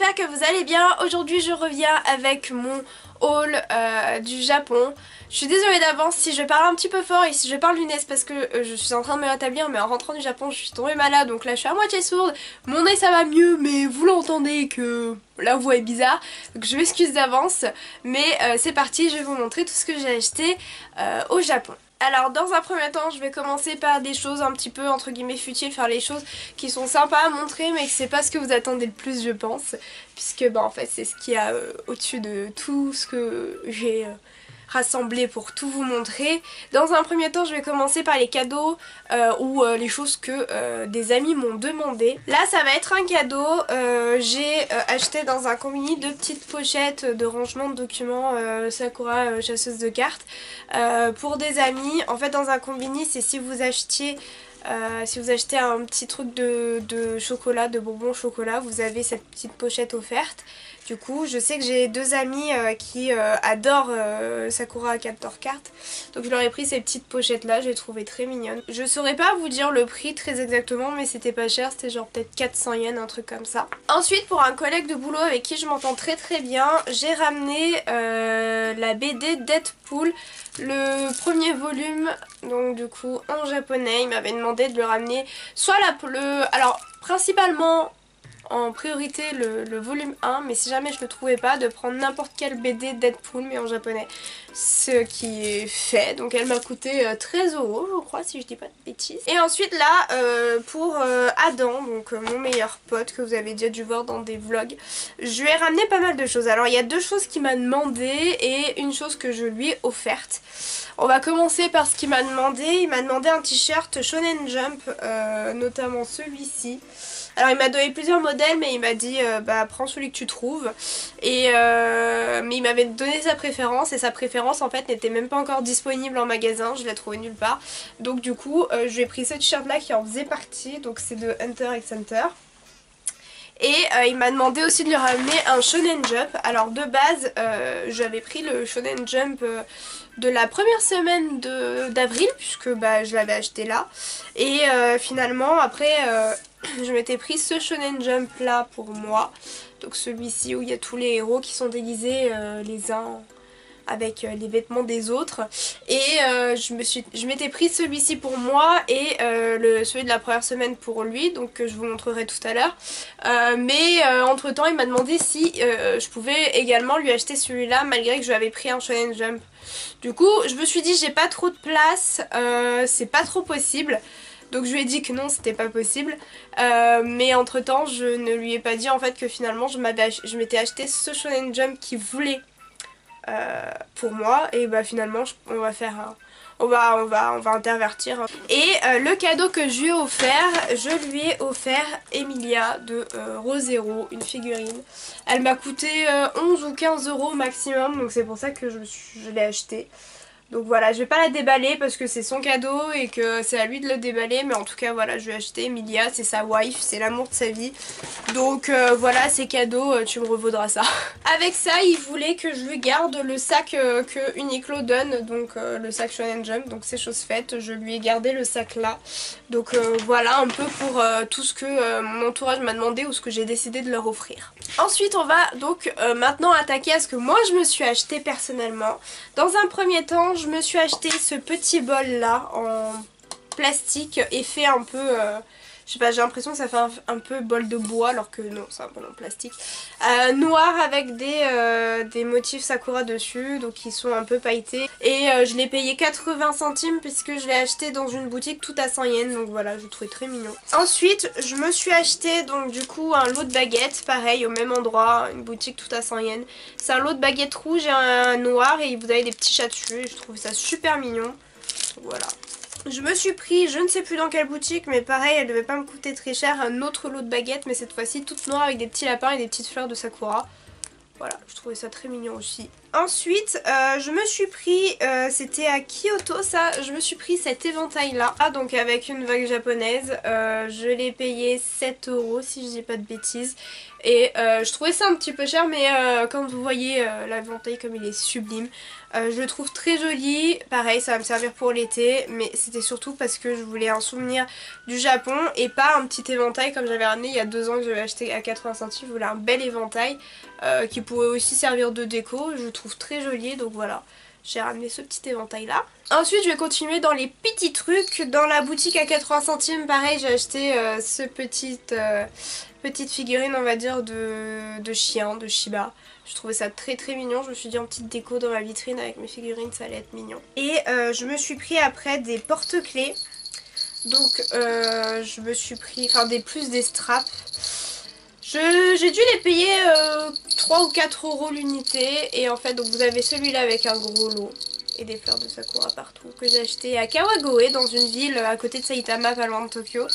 j'espère que vous allez bien. Aujourd'hui je reviens avec mon haul du Japon. Je suis désolée d'avance si je parle un petit peu fort et si je parle du nez parce que je suis en train de me rétablir, mais en rentrant du Japon je suis tombée malade, donc là je suis à moitié sourde. Mon nez ça va mieux, mais vous l'entendez que la voix est bizarre, donc je m'excuse d'avance. Mais c'est parti, je vais vous montrer tout ce que j'ai acheté au Japon. Alors dans un premier temps je vais commencer par des choses un petit peu entre guillemets futiles, faire les choses qui sont sympas à montrer mais que c'est pas ce que vous attendez le plus je pense, puisque en fait c'est ce qu'il y a au-dessus de tout ce que j'ai rassemblé pour tout vous montrer. Dans un premier temps je vais commencer par les cadeaux ou les choses que des amis m'ont demandé. Là ça va être un cadeau, j'ai acheté dans un combini deux petites pochettes de rangement de documents Sakura chasseuse de cartes pour des amis. En fait dans un combini c'est si vous achetiez un petit truc de chocolat, de bonbons au chocolat, vous avez cette petite pochette offerte. Du coup, je sais que j'ai deux amis qui adorent Sakura Captor Card, donc je leur ai pris ces petites pochettes là, je les trouvais très mignonnes. Je saurais pas vous dire le prix très exactement, mais c'était pas cher, c'était genre peut-être 400 yens, un truc comme ça. Ensuite, pour un collègue de boulot avec qui je m'entends très très bien, j'ai ramené la BD Deadpool, le premier volume, donc du coup en japonais. Il m'avait demandé de le ramener soit alors principalement en priorité le volume 1, mais si jamais je le trouvais pas, de prendre n'importe quelle BD Deadpool mais en japonais, ce qui est fait. Donc elle m'a coûté 13 € je crois, si je dis pas de bêtises. Et ensuite là pour Adam, donc mon meilleur pote que vous avez déjà dû voir dans des vlogs, je lui ai ramené pas mal de choses. Alors il y a deux choses qu'il m'a demandé et une chose que je lui ai offerte. On va commencer par ce qu'il m'a demandé. Il m'a demandé un t-shirt Shonen Jump, notamment celui-ci. Alors il m'a donné plusieurs modèles, mais il m'a dit bah prends celui que tu trouves. Et mais il m'avait donné sa préférence, et sa préférence en fait n'était même pas encore disponible en magasin, je l'ai trouvé nulle part. Donc du coup je lui ai pris ce t-shirt là qui en faisait partie, donc c'est de Hunter x Hunter. Et il m'a demandé aussi de lui ramener un Shonen Jump. Alors de base j'avais pris le Shonen Jump de la première semaine d'avril, puisque bah, je l'avais acheté là. Et finalement après je m'étais pris ce Shonen Jump là pour moi. Donc celui-ci où il y a tous les héros qui sont déguisés les uns avec les vêtements des autres. Et je m'étais pris celui-ci pour moi et celui de la première semaine pour lui, donc que je vous montrerai tout à l'heure. Mais entre temps il m'a demandé si je pouvais également lui acheter celui-là malgré que je lui avais pris un Shonen Jump. Du coup je me suis dit j'ai pas trop de place, c'est pas trop possible. Donc je lui ai dit que non, c'était pas possible, mais entre temps je ne lui ai pas dit en fait que finalement je m'étais acheté ce Shonen Jump qu'il voulait pour moi, et bah finalement on va faire on va intervertir. Et le cadeau que je lui ai offert, je lui ai offert Emilia de Re:Zero, une figurine. Elle m'a coûté 11 ou 15 € maximum, donc c'est pour ça que je l'ai acheté. Donc voilà, je vais pas la déballer parce que c'est son cadeau et que c'est à lui de le déballer, mais en tout cas voilà, je lui ai acheté Emilia, c'est sa wife, c'est l'amour de sa vie. Donc voilà, c'est cadeau, tu me revaudras ça. Avec ça, il voulait que je lui garde le sac que Uniqlo donne, donc le sac Shonen Jump, donc c'est chose faite, je lui ai gardé le sac là. Donc voilà un peu pour tout ce que mon entourage m'a demandé ou ce que j'ai décidé de leur offrir. Ensuite on va donc maintenant attaquer à ce que moi je me suis acheté personnellement. Dans un premier temps je me suis acheté ce petit bol là en plastique effet un peu je sais pas, j'ai l'impression que ça fait un peu bol de bois alors que non, c'est un bol en plastique noir avec des motifs Sakura dessus, donc qui sont un peu pailletés. Et je l'ai payé 80 centimes puisque je l'ai acheté dans une boutique tout à 100 yens, donc voilà, je le trouvais très mignon. Ensuite je me suis acheté donc du coup un lot de baguettes, pareil au même endroit, une boutique tout à 100 yens. C'est un lot de baguettes rouges et un noir, et vous avez des petits chats dessus et je trouve ça super mignon. Voilà. Je me suis pris, je ne sais plus dans quelle boutique, mais pareil, elle devait pas me coûter très cher, un autre lot de baguettes, mais cette fois-ci toute noire avec des petits lapins et des petites fleurs de Sakura. Voilà, je trouvais ça très mignon aussi. Ensuite, je me suis pris, c'était à Kyoto ça, je me suis pris cet éventail là, donc avec une vague japonaise, je l'ai payé 7 € si je dis pas de bêtises. Et je trouvais ça un petit peu cher, mais quand vous voyez l'éventail comme il est sublime, je le trouve très joli. Pareil, ça va me servir pour l'été, mais c'était surtout parce que je voulais un souvenir du Japon et pas un petit éventail comme j'avais ramené il y a 2 ans que j'avais acheté à 80 centimes. Je voulais un bel éventail qui pourrait aussi servir de déco, je le trouve très joli, donc voilà. J'ai ramené ce petit éventail là. Ensuite je vais continuer dans les petits trucs. Dans la boutique à 80 centimes, pareil, j'ai acheté ce petite figurine on va dire de chien, de Shiba. Je trouvais ça très très mignon, je me suis dit en petite déco dans ma vitrine avec mes figurines ça allait être mignon. Et je me suis pris après des porte-clés. Donc je me suis pris, enfin des straps. J'ai dû les payer 3 ou 4 € l'unité. Et en fait donc vous avez celui-là avec un gros lot et des fleurs de sakura partout que j'ai acheté à Kawagoe, dans une ville à côté de Saitama, pas loin de Tokyo.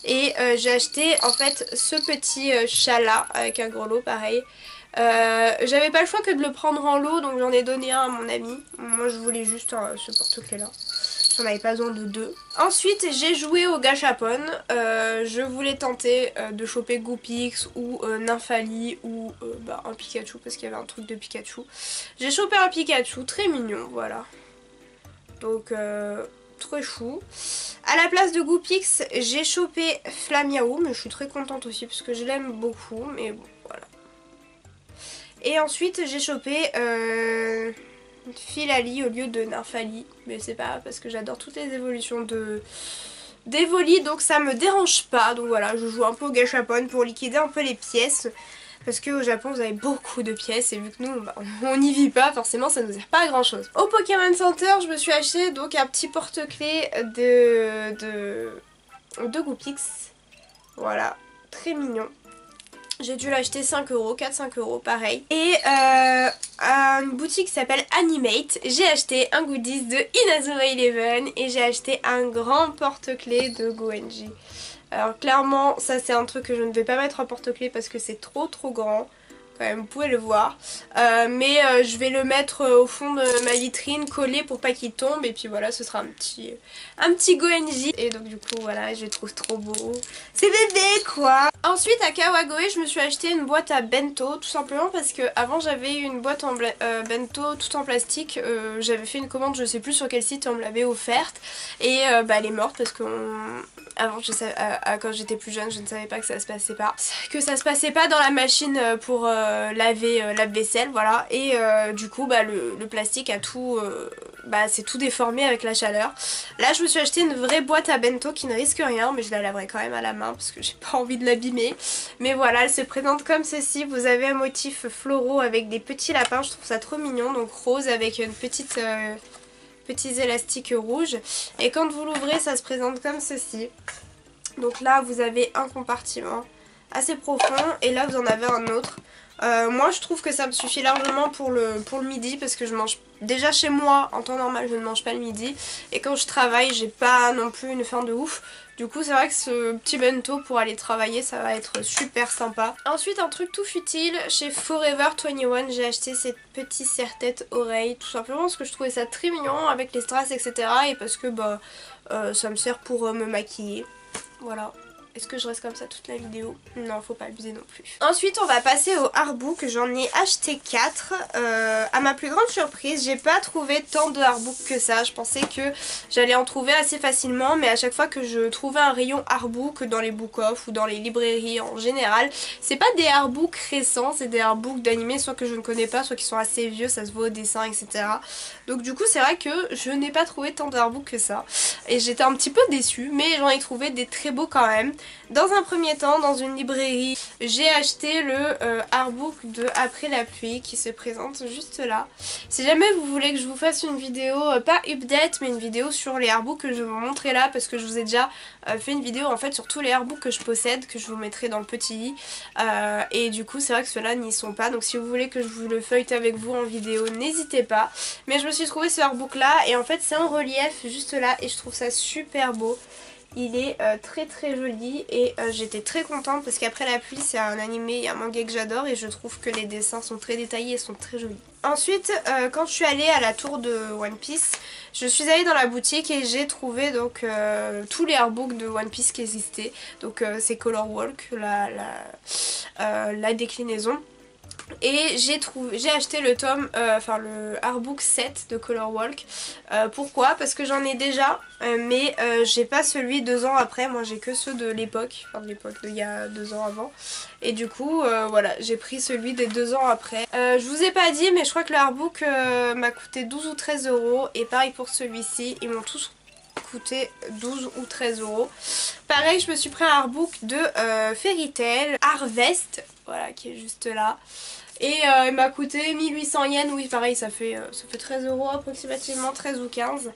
Et j'ai acheté en fait ce petit chat là avec un gros lot pareil. J'avais pas le choix que de le prendre en lot, donc j'en ai donné un à mon ami. Moi je voulais juste ce porte-clés là. J'en avais pas besoin de 2. Ensuite j'ai joué au gachapon. Je voulais tenter de choper Goopix ou Nymphali ou un Pikachu parce qu'il y avait un truc de Pikachu. J'ai chopé un Pikachu très mignon, voilà. Donc très chou. À la place de Goopix j'ai chopé Flamiao, mais je suis très contente aussi parce que je l'aime beaucoup, mais bon voilà. Et ensuite j'ai chopé Filali au lieu de Nymphali, mais c'est pas parce que j'adore toutes les évolutions d'Evoli, donc ça me dérange pas. Donc voilà, je joue un peu au gachapon pour liquider un peu les pièces, parce qu'au Japon vous avez beaucoup de pièces et vu que nous on n'y vit pas, forcément ça nous sert pas à grand chose. Au Pokémon Center je me suis acheté donc un petit porte-clés de Goopix, voilà, très mignon. J'ai dû l'acheter 5 €, 4-5 € pareil. Et à une boutique qui s'appelle Animate, j'ai acheté un goodies de Inazuma Eleven et j'ai acheté un grand porte-clés de Goenji. Alors clairement ça c'est un truc que je ne vais pas mettre en porte-clés parce que c'est trop grand. Quand même, vous pouvez le voir, mais je vais le mettre au fond de ma vitrine, collé pour pas qu'il tombe, et puis voilà, ce sera un petit Goenji. Et donc du coup voilà, je le trouve trop beau, c'est bébé quoi. Ensuite à Kawagoe je me suis acheté une boîte à bento, tout simplement parce que avant j'avais une boîte en bento tout en plastique. J'avais fait une commande, je sais plus sur quel site, on me l'avait offerte et elle est morte parce que avant quand j'étais plus jeune je ne savais pas que ça se passait pas dans la machine pour laver lave-vaisselle, voilà. Et du coup le plastique a tout c'est tout déformé avec la chaleur. Là je me suis acheté une vraie boîte à bento qui ne risque rien, mais je la laverai quand même à la main parce que j'ai pas envie de l'abîmer. Mais voilà, elle se présente comme ceci. Vous avez un motif floraux avec des petits lapins, je trouve ça trop mignon, donc rose avec une petits élastiques rouges. Et quand vous l'ouvrez ça se présente comme ceci. Donc là vous avez un compartiment assez profond et là vous en avez un autre. Moi je trouve que ça me suffit largement pour le midi parce que je mange déjà chez moi en temps normal, je ne mange pas le midi et quand je travaille j'ai pas non plus une faim de ouf. Du coup c'est vrai que ce petit bento pour aller travailler ça va être super sympa. Ensuite un truc tout futile, chez Forever 21 j'ai acheté ces petits serre-tête oreilles, tout simplement parce que je trouvais ça très mignon avec les strass etc. et parce que ça me sert pour me maquiller, voilà. Est-ce que je reste comme ça toute la vidéo? Non, faut pas abuser non plus. Ensuite, on va passer au artbook. J'en ai acheté 4. À ma plus grande surprise, j'ai pas trouvé tant de artbooks que ça. Je pensais que j'allais en trouver assez facilement, mais à chaque fois que je trouvais un rayon artbook dans les book-off ou dans les librairies en général, c'est pas des artbooks récents, c'est des artbooks d'animés soit que je ne connais pas, soit qui sont assez vieux, ça se voit au dessin, etc. Donc du coup, c'est vrai que je n'ai pas trouvé tant d'artbooks que ça. Et j'étais un petit peu déçue, mais j'en ai trouvé des très beaux quand même. Dans un premier temps, dans une librairie, j'ai acheté le artbook de Après la pluie qui se présente juste là. Si jamais vous voulez que je vous fasse une vidéo, pas update, mais une vidéo sur les artbooks que je vais vous montrer là, parce que je vous ai déjà fait une vidéo en fait sur tous les artbooks que je possède, que je vous mettrai dans le petit i. Et du coup c'est vrai que ceux-là n'y sont pas, donc si vous voulez que je vous le feuillete avec vous en vidéo, n'hésitez pas. Mais je me suis trouvé ce artbook là et en fait c'est en relief juste là et je trouve ça super beau. Il est très très joli et j'étais très contente parce qu'Après la pluie c'est un animé et un manga que j'adore et je trouve que les dessins sont très détaillés et sont très jolis. Ensuite quand je suis allée à la tour de One Piece, je suis allée dans la boutique et j'ai trouvé donc tous les artbooks de One Piece qui existaient. Donc c'est Color Walk, la déclinaison. Et j'ai acheté le tome, le artbook 7 de Color Walk. Pourquoi? Parce que j'en ai déjà, mais j'ai pas celui 2 ans après. Moi j'ai que ceux de l'époque, enfin de l'époque d'il y a 2 ans avant. Et du coup voilà, j'ai pris celui des 2 ans après. Je vous ai pas dit mais je crois que le artbook m'a coûté 12 ou 13 euros. Et pareil pour celui-ci, ils m'ont tous coûté 12 ou 13 euros. Pareil, je me suis pris un artbook de Fairy Tail Harvest, voilà, qui est juste là. Et il m'a coûté 1800 yens, oui pareil ça fait 13 euros approximativement, 13 ou 15.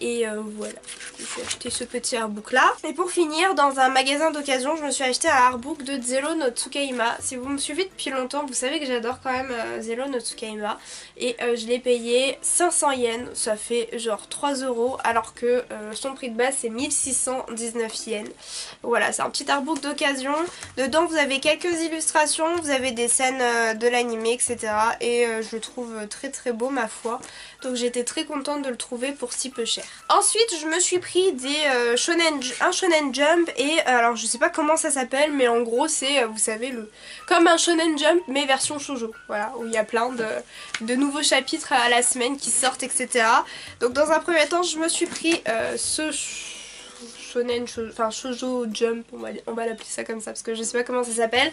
Et voilà, je me suis acheté ce petit artbook là. Et pour finir, dans un magasin d'occasion, je me suis acheté un artbook de Zero no Tsukaima. Si vous me suivez depuis longtemps, vous savez que j'adore quand même Zero no Tsukaima. Et je l'ai payé 500 yens, ça fait genre 3 euros, alors que son prix de base c'est 1619 yens. Voilà, c'est un petit artbook d'occasion. Dedans vous avez quelques illustrations, vous avez des scènes de l'animé, etc. Et je le trouve très très beau ma foi. Donc j'étais très contente de le trouver pour si peu cher. Ensuite je me suis pris un Shonen Jump et alors je sais pas comment ça s'appelle mais en gros c'est vous savez comme un Shonen Jump mais version shoujo. Voilà, où il y a plein de nouveaux chapitres à la semaine qui sortent, etc. Donc dans un premier temps je me suis pris ce Shoujo Jump, on va l'appeler ça comme ça parce que je sais pas comment ça s'appelle.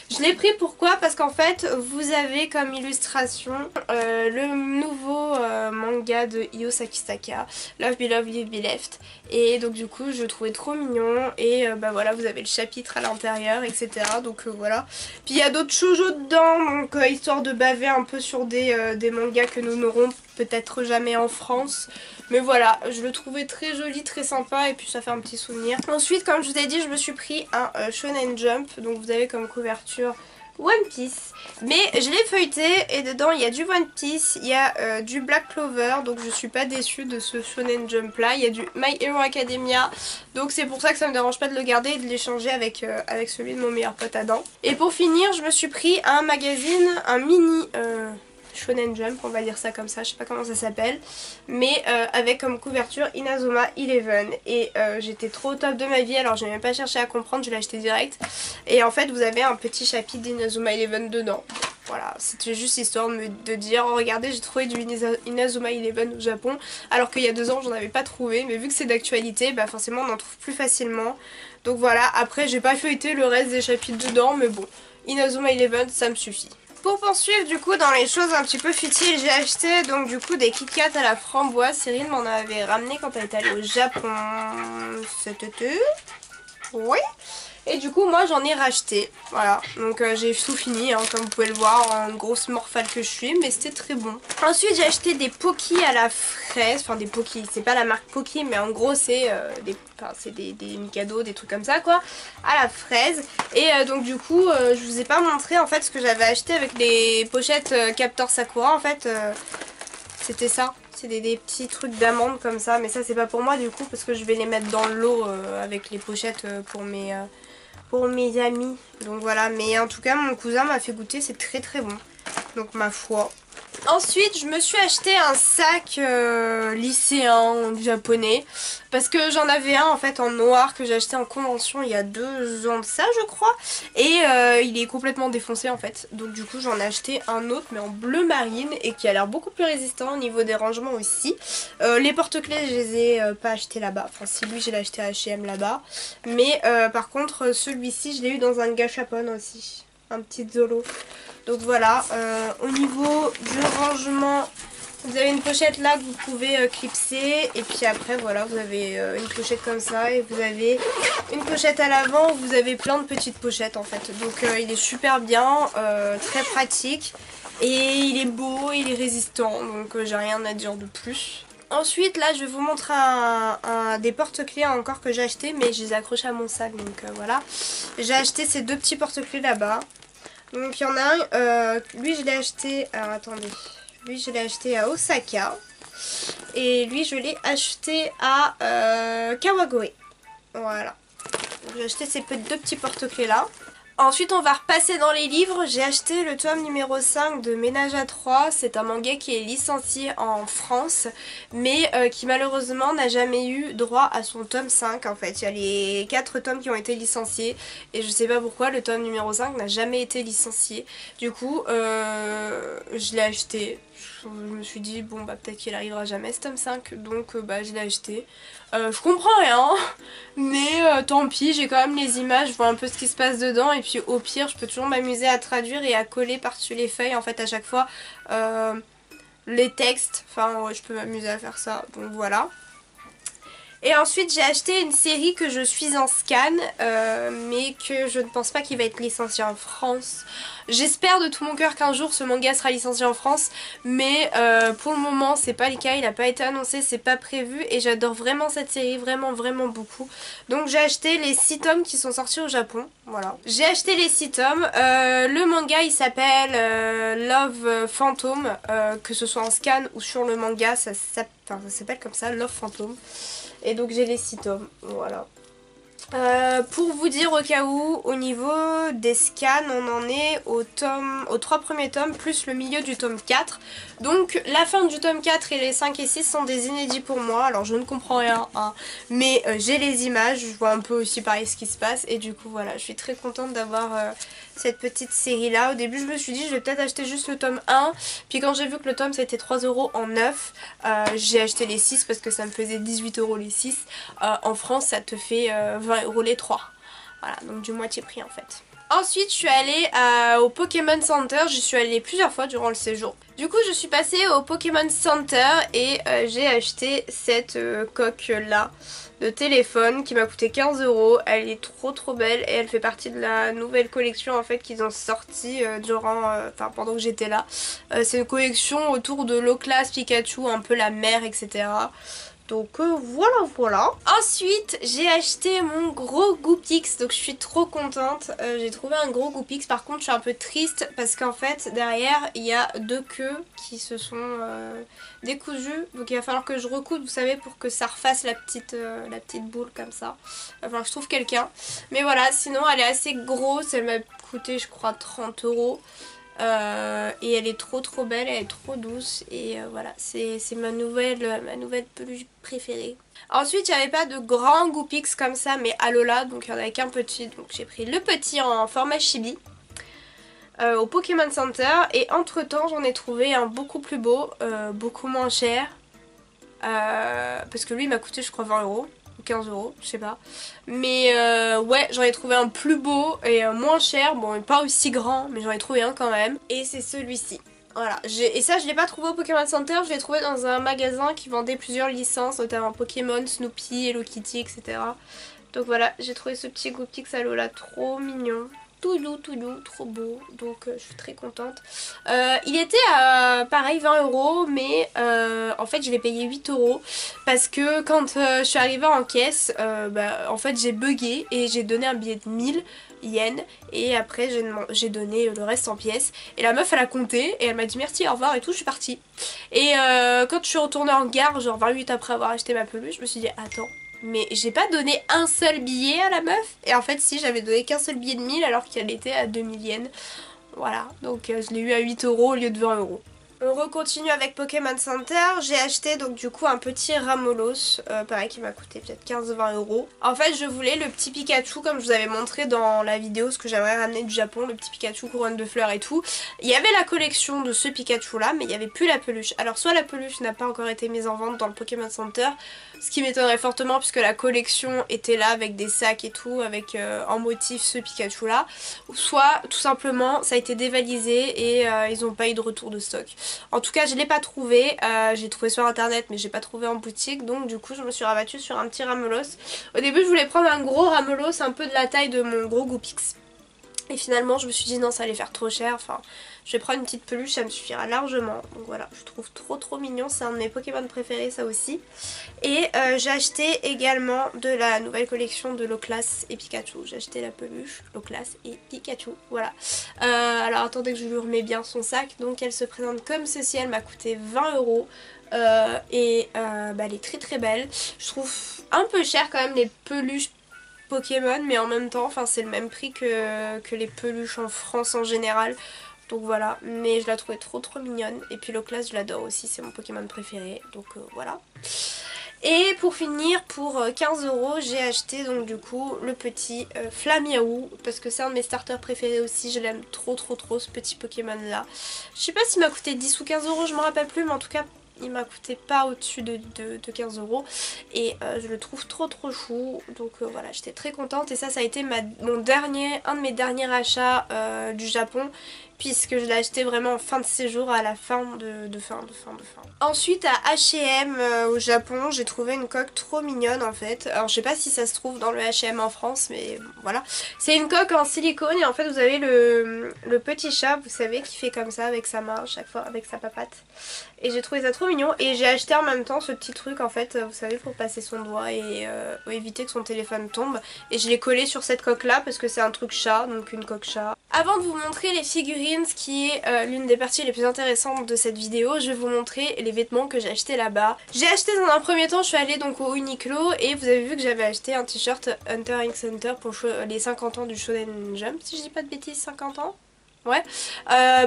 Je l'ai pris pourquoi? Parce qu'en fait vous avez comme illustration le nouveau manga de Io Sakisaka, Love Be Love Live Be Left. Et donc du coup je le trouvais trop mignon et bah voilà, vous avez le chapitre à l'intérieur, etc. Donc voilà. Puis il y a d'autres shoujo dedans, donc histoire de baver un peu sur des mangas que nous n'aurons peut-être jamais en France. Mais voilà, je le trouvais très joli, très sympa et puis ça fait un petit souvenir. Ensuite, comme je vous ai dit, je me suis pris un Shonen Jump. Donc vous avez comme couverture One Piece. Mais je l'ai feuilleté et dedans il y a du One Piece, il y a du Black Clover. Donc je suis pas déçue de ce Shonen Jump là. Il y a du My Hero Academia. Donc c'est pour ça que ça me dérange pas de le garder et de l'échanger avec celui de mon meilleur pote Adam. Et pour finir, je me suis pris un magazine, un mini... Shonen Jump, on va dire ça comme ça, je sais pas comment ça s'appelle, mais avec comme couverture Inazuma 11 et j'étais trop au top de ma vie, alors j'ai même pas cherché à comprendre, je l'ai acheté direct et en fait vous avez un petit chapitre d'Inazuma 11 dedans. Voilà, c'était juste histoire de dire oh, regardez j'ai trouvé du Inazuma 11 au Japon alors qu'il y a 2 ans j'en avais pas trouvé, mais vu que c'est d'actualité bah forcément on en trouve plus facilement. Donc voilà, après j'ai pas feuilleté le reste des chapitres dedans mais bon, Inazuma 11 ça me suffit. Pour poursuivre du coup dans les choses un petit peu futiles, j'ai acheté donc du coup des Kit Kat à la framboise. Cyril m'en avait ramené quand elle est allée au Japon cet été. Oui. Et du coup moi j'en ai racheté. Voilà, donc j'ai tout fini hein, comme vous pouvez le voir, en grosse morphale que je suis, mais c'était très bon. Ensuite j'ai acheté des Pocky à la fraise, enfin des Pocky, c'est pas la marque Pocky mais en gros c'est des Mikado, des trucs comme ça quoi, à la fraise. Et donc du coup je vous ai pas montré en fait ce que j'avais acheté avec les pochettes Captor Sakura en fait. C'était ça, c'est des petits trucs d'amandes comme ça, mais ça c'est pas pour moi du coup parce que je vais les mettre dans l'eau avec les pochettes pour mes amis. Donc voilà, mais en tout cas mon cousin m'a fait goûter, c'est très très bon. Donc ma foi. Ensuite je me suis acheté un sac lycéen japonais parce que j'en avais un en fait en noir que j'ai acheté en convention il y a 2 ans de ça je crois et il est complètement défoncé en fait, donc du coup j'en ai acheté un autre mais en bleu marine et qui a l'air beaucoup plus résistant au niveau des rangements aussi. Les porte-clés je les ai pas achetés là-bas, enfin si lui je l'ai acheté à H&M là-bas, mais par contre celui-ci je l'ai eu dans un gâchapon aussi, un petit Zolo. Donc voilà, au niveau du rangement, vous avez une pochette là que vous pouvez clipser. Et puis après voilà, vous avez une pochette comme ça. Et vous avez une pochette à l'avant où vous avez plein de petites pochettes en fait. Donc il est super bien, très pratique. Et il est beau, il est résistant. Donc j'ai rien à dire de plus. Ensuite là je vais vous montrer des porte-clés encore que j'ai acheté, mais je les ai accrochés à mon sac. Donc voilà, j'ai acheté ces 2 petits porte-clés là-bas. Donc il y en a un, lui je l'ai acheté, alors attendez, lui je l'ai acheté à Osaka et lui je l'ai acheté à Kawagoe. Voilà. J'ai acheté ces deux petits porte-clés là. Ensuite on va repasser dans les livres. J'ai acheté le tome numéro 5 de Ménage à 3. C'est un manga qui est licencié en France, mais qui malheureusement n'a jamais eu droit à son tome 5 en fait. Il y a les 4 tomes qui ont été licenciés et je sais pas pourquoi le tome numéro 5 n'a jamais été licencié. Du coup je l'ai acheté. Je me suis dit bon bah peut-être qu'il arrivera jamais ce tome 5, donc bah je l'ai acheté. Je comprends rien, mais tant pis, j'ai quand même les images, je vois un peu ce qui se passe dedans et puis au pire je peux toujours m'amuser à traduire et à coller par-dessus les feuilles en fait à chaque fois les textes, enfin ouais, je peux m'amuser à faire ça, donc voilà. Et ensuite j'ai acheté une série que je suis en scan mais que je ne pense pas qu'il va être licencié en France. J'espère de tout mon cœur qu'un jour ce manga sera licencié en France, mais pour le moment c'est pas le cas, il n'a pas été annoncé, c'est pas prévu et j'adore vraiment cette série, vraiment beaucoup. Donc j'ai acheté les 6 tomes qui sont sortis au Japon, voilà. J'ai acheté les 6 tomes, le manga il s'appelle Love Phantom, que ce soit en scan ou sur le manga ça s'appelle comme ça, Love Phantom. Et donc j'ai les 6 tomes, voilà. Pour vous dire au cas où, au niveau des scans, on en est aux 3 premiers tomes plus le milieu du tome 4. Donc la fin du tome 4 et les 5 et 6 sont des inédits pour moi. Alors je ne comprends rien, hein, mais j'ai les images, je vois un peu aussi pareil ce qui se passe. Et du coup voilà, je suis très contente d'avoir cette petite série là. Au début je me suis dit je vais peut-être acheter juste le tome 1. Puis quand j'ai vu que le tome c'était 3 € en neuf, j'ai acheté les 6 parce que ça me faisait 18 € les 6. En France ça te fait 20 € les 3. Voilà, donc du moitié prix en fait. Ensuite je suis allée au Pokémon Center, j'y suis allée plusieurs fois durant le séjour. Du coup je suis passée au Pokémon Center et j'ai acheté cette coque là de téléphone qui m'a coûté 15 €. Elle est trop belle et elle fait partie de la nouvelle collection en fait qu'ils ont sorti pendant que j'étais là. C'est une collection autour de l'Oclas, Pikachu, un peu la mer, etc. Donc voilà. Ensuite j'ai acheté mon gros Goopix, donc je suis trop contente. J'ai trouvé un gros Goopix, par contre je suis un peu triste parce qu'en fait derrière il y a 2 queues qui se sont décousues. Donc il va falloir que je recoupe, vous savez, pour que ça refasse la petite boule comme ça. Il va falloir que je trouve quelqu'un. Mais voilà, sinon elle est assez grosse, elle m'a coûté je crois 30 €. Et elle est trop belle, elle est trop douce et voilà, c'est ma nouvelle peluche préférée. Ensuite il n'y avait pas de grand Goopix comme ça mais Alola, donc il y en avait qu'un petit, donc j'ai pris le petit en format chibi au Pokémon Center. Et entre temps j'en ai trouvé un beaucoup plus beau, beaucoup moins cher, parce que lui il m'a coûté je crois 20 € 15 €, je sais pas. Mais ouais, j'en ai trouvé un plus beau et moins cher. Bon, pas aussi grand, mais j'en ai trouvé un quand même. Et c'est celui-ci. Voilà. Et ça, je l'ai pas trouvé au Pokémon Center. Je l'ai trouvé dans un magasin qui vendait plusieurs licences, notamment Pokémon, Snoopy, Hello Kitty, etc. Donc voilà, j'ai trouvé ce petit Goopix Alola trop mignon. Tout doux, trop beau, donc je suis très contente. Il était à pareil 20 €, mais en fait je l'ai payé 8 € parce que quand je suis arrivée en caisse, en fait j'ai bugué et j'ai donné un billet de 1000 yens et après j'ai donné le reste en pièces. Et la meuf elle a compté et elle m'a dit merci, au revoir et tout, je suis partie. Et quand je suis retournée en gare, genre 20 minutes après avoir acheté ma peluche, je me suis dit attends, mais j'ai pas donné un seul billet à la meuf. Et en fait si, j'avais donné qu'un seul billet de 1000 alors qu'elle était à 2000 yens. Voilà, donc je l'ai eu à 8 € au lieu de 20 €. On recontinue avec Pokémon Center. J'ai acheté donc du coup un petit Ramolos, pareil qui m'a coûté peut-être 15-20 €. En fait je voulais le petit Pikachu comme je vous avais montré dans la vidéo ce que j'aimerais ramener du Japon, le petit Pikachu couronne de fleurs et tout. Il y avait la collection de ce Pikachu là mais il n'y avait plus la peluche. Alors soit la peluche n'a pas encore été mise en vente dans le Pokémon Center, ce qui m'étonnerait fortement puisque la collection était là avec des sacs et tout, avec en motif ce Pikachu là. Soit tout simplement ça a été dévalisé et ils n'ont pas eu de retour de stock. En tout cas je l'ai pas trouvé, j'ai trouvé sur internet mais j'ai pas trouvé en boutique, donc du coup je me suis rabattue sur un petit Ramelos. Au début je voulais prendre un gros Ramelos un peu de la taille de mon gros Goopix. Et finalement je me suis dit non ça allait faire trop cher, enfin je vais prendre une petite peluche, ça me suffira largement. Donc voilà, je trouve trop mignon, c'est un de mes Pokémon préférés ça aussi. Et j'ai acheté également de la nouvelle collection de Loclas et Pikachu. J'ai acheté la peluche, Loclas et Pikachu, voilà. Alors attendez que je lui remets bien son sac. Donc elle se présente comme ceci, elle m'a coûté 20 €. Elle est très belle. Je trouve un peu cher quand même les peluches Pokémon, mais en même temps, enfin c'est le même prix que les peluches en France en général. Donc voilà, mais je la trouvais trop mignonne. Et puis Loclas, je l'adore aussi, c'est mon Pokémon préféré. Donc voilà. Et pour finir, pour 15 €, j'ai acheté donc du coup le petit Flamiaou, parce que c'est un de mes starters préférés aussi. Je l'aime trop ce petit Pokémon là. Je sais pas s'il m'a coûté 10 ou 15 €, je me rappelle plus, mais en tout cas il m'a coûté pas au-dessus de 15 € et je le trouve trop chou. Donc voilà, j'étais très contente et ça a été un de mes derniers achats du Japon, puisque je l'ai acheté vraiment en fin de séjour, à la fin de fin. Ensuite à H&M au Japon, j'ai trouvé une coque trop mignonne en fait. Alors je sais pas si ça se trouve dans le H&M en France, mais bon, voilà. C'est une coque en silicone et en fait vous avez le petit chat, vous savez, qui fait comme ça avec sa main chaque fois, avec sa papate. Et j'ai trouvé ça trop mignon et j'ai acheté en même temps ce petit truc en fait, vous savez, pour passer son doigt et éviter que son téléphone tombe. Et je l'ai collé sur cette coque là parce que c'est un truc chat, donc une coque chat. Avant de vous montrer les figurines, ce qui est l'une des parties les plus intéressantes de cette vidéo, je vais vous montrer les vêtements que j'ai acheté là-bas. J'ai acheté dans un premier temps, je suis allée donc au Uniqlo et vous avez vu que j'avais acheté un t-shirt Hunter x Hunter pour les 50 ans du Shonen Jump, si je dis pas de bêtises, 50 ans. Ouais,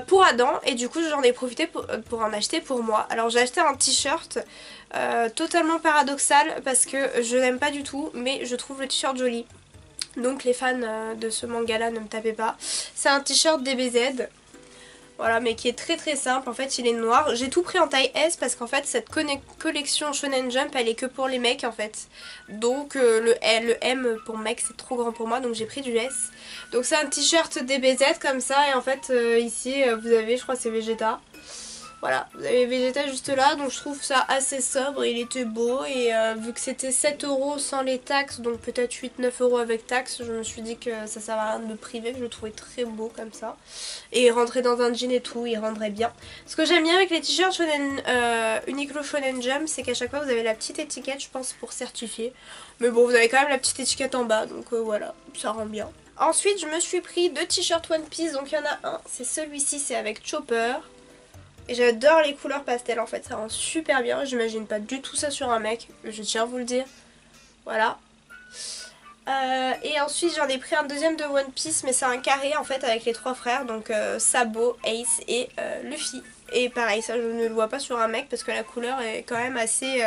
pour Adam, et du coup j'en ai profité pour en acheter pour moi. Alors j'ai acheté un t-shirt totalement paradoxal parce que je l'aime pas du tout, mais je trouve le t-shirt joli. Donc les fans de ce manga là, ne me tapez pas. C'est un t-shirt DBZ. Voilà, mais qui est très simple. En fait il est noir. J'ai tout pris en taille S parce qu'en fait cette collection Shonen Jump elle est que pour les mecs en fait. Donc le M pour mec c'est trop grand pour moi, donc j'ai pris du S. Donc c'est un t-shirt DBZ comme ça et en fait ici vous avez, je crois c'est Vegeta. Voilà, vous avez Vegeta juste là, donc je trouve ça assez sobre, il était beau et vu que c'était 7 € sans les taxes, donc peut-être 8-9 € avec taxes, je me suis dit que ça servait à rien de me priver, que je le trouvais très beau comme ça. Et rentrer dans un jean et tout, il rendrait bien. Ce que j'aime bien avec les t-shirts Uniqlo Shonen Jump, c'est qu'à chaque fois vous avez la petite étiquette, je pense pour certifier. Mais bon, vous avez quand même la petite étiquette en bas, donc voilà, ça rend bien. Ensuite, je me suis pris 2 t-shirts One Piece, donc il y en a un, c'est celui-ci, c'est avec Chopper. Et j'adore les couleurs pastel en fait, ça rend super bien, j'imagine pas du tout ça sur un mec, je tiens à vous le dire. Voilà. Et ensuite j'en ai pris un deuxième de One Piece, mais c'est un carré en fait avec les 3 frères, donc Sabo, Ace et Luffy. Et pareil, ça je ne le vois pas sur un mec parce que la couleur est quand même assez...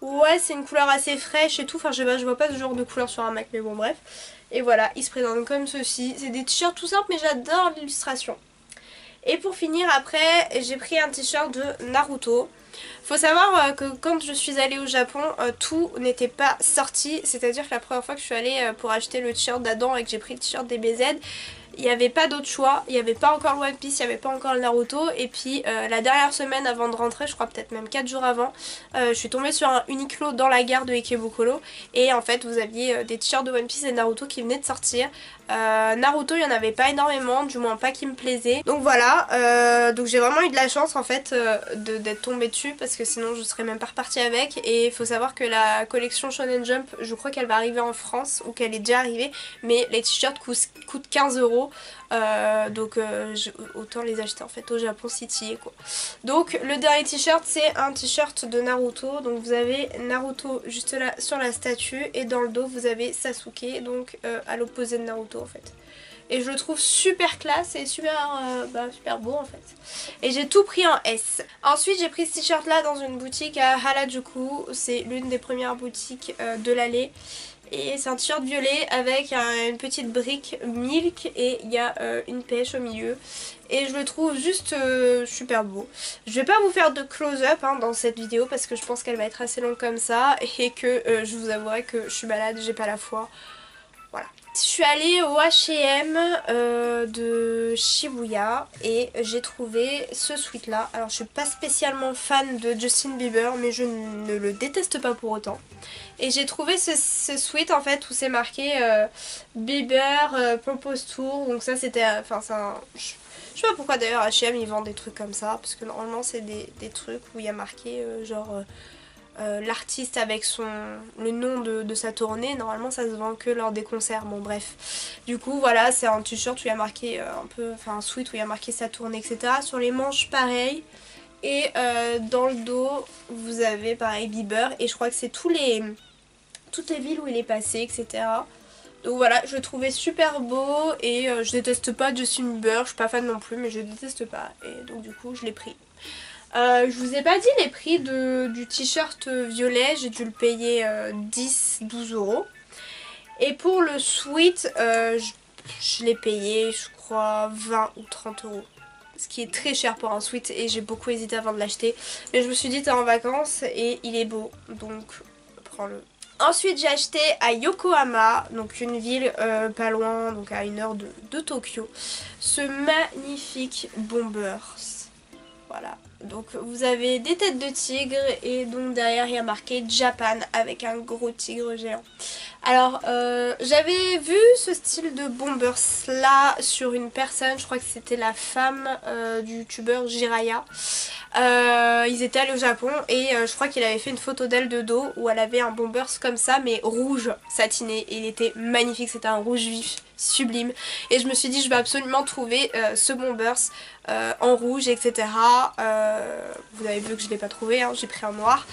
Ouais, c'est une couleur assez fraîche et tout, enfin je vois pas ce genre de couleur sur un mec, mais bon bref. Et voilà, il se présente comme ceci. C'est des t-shirts tout simples mais j'adore l'illustration. Et pour finir après, j'ai pris un t-shirt de Naruto. Faut savoir que quand je suis allée au Japon, tout n'était pas sorti. C'est-à-dire que la première fois que je suis allée pour acheter le t-shirt d'Adam et que j'ai pris le t-shirt DBZ, il n'y avait pas d'autre choix, il n'y avait pas encore le One Piece, il n'y avait pas encore le Naruto. Et puis la dernière semaine avant de rentrer, je crois peut-être même 4 jours avant, je suis tombée sur un Uniqlo dans la gare de Ikebukuro. Et en fait vous aviez des t-shirts de One Piece et Naruto qui venaient de sortir. Naruto il n'y en avait pas énormément, du moins pas qui me plaisait. Donc voilà, donc j'ai vraiment eu de la chance en fait d'être tombée dessus parce que sinon je serais même pas repartie avec. Et il faut savoir que la collection Shonen Jump, je crois qu'elle va arriver en France ou qu'elle est déjà arrivée, mais les t-shirts coûtent 15 €. Donc autant les acheter en fait au Japon si t'y es quoi. Donc le dernier t-shirt c'est un t-shirt de Naruto, donc vous avez Naruto juste là sur la statue et dans le dos vous avez Sasuke, donc à l'opposé de Naruto en fait. Et je le trouve super classe et super beau en fait. Et j'ai tout pris en S. Ensuite j'ai pris ce t-shirt là dans une boutique à Harajuku, c'est l'une des premières boutiques de l'allée. Et c'est un t-shirt violet avec une petite brique milk et il y a une pêche au milieu. Et je le trouve juste super beau. Je vais pas vous faire de close-up dans cette vidéo parce que je pense qu'elle va être assez longue comme ça. Et que je vous avouerai que je suis malade, j'ai pas la foi. Voilà. Je suis allée au H&M de Shibuya et j'ai trouvé ce sweat là. Alors je suis pas spécialement fan de Justin Bieber mais je ne le déteste pas pour autant. Et j'ai trouvé ce sweat en fait où c'est marqué Bieber Propose Tour. Donc ça c'était, enfin c'est un... Je sais pas pourquoi d'ailleurs H&M ils vendent des trucs comme ça. Parce que normalement c'est des trucs où il y a marqué genre... l'artiste avec le nom de sa tournée, normalement ça se vend que lors des concerts, bon bref. Du coup voilà, c'est un t-shirt où il y a marqué un sweat où il y a marqué sa tournée etc. Sur les manches pareil, Et dans le dos vous avez pareil Bieber et je crois que c'est toutes les villes où il est passé, etc. Donc voilà, je le trouvais super beau et je déteste pas Justin Bieber, je suis pas fan non plus mais je déteste pas et donc du coup je l'ai pris. Je vous ai pas dit les prix du t-shirt violet, j'ai dû le payer 10-12 euros. Et pour le sweat, je l'ai payé je crois 20 ou 30 euros. Ce qui est très cher pour un sweat et j'ai beaucoup hésité avant de l'acheter. Mais je me suis dit t'es en vacances et il est beau donc prends-le. Ensuite j'ai acheté à Yokohama, donc une ville pas loin, donc à 1 heure de Tokyo, ce magnifique Bombers. Voilà, donc vous avez des têtes de tigre et donc derrière il y a marqué Japan avec un gros tigre géant. Alors j'avais vu ce style de Bombers là sur une personne, je crois que c'était la femme du youtubeur Jiraya. Ils étaient allés au Japon et je crois qu'il avait fait une photo d'elle de dos où elle avait un Bombers comme ça mais rouge satiné et il était magnifique, c'était un rouge vif sublime et je me suis dit je vais absolument trouver ce Bombers en rouge etc. Vous avez vu que je l'ai pas trouvé, hein, j'ai pris en noir.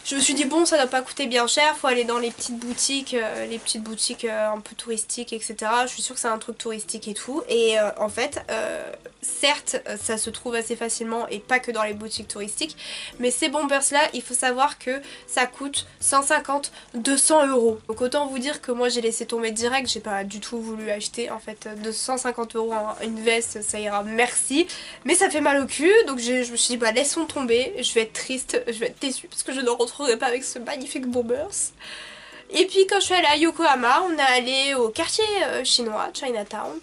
Je me suis dit bon ça doit pas coûter bien cher, faut aller dans les petites boutiques un peu touristiques etc. Je suis sûre que c'est un truc touristique et tout et en fait certes ça se trouve assez facilement et pas que dans les boutiques touristiques mais ces bombers là il faut savoir que ça coûte 150-200 euros. Donc autant vous dire que moi j'ai laissé tomber direct, j'ai pas du tout voulu acheter en fait de 150 euros une veste ça ira merci mais ça fait mal au cul donc je me suis dit bah laissons tomber, je vais être triste, je vais être déçue parce que je ne retrouverai pas avec ce magnifique bombers. Et puis quand je suis allée à Yokohama on est allé au quartier chinois, Chinatown.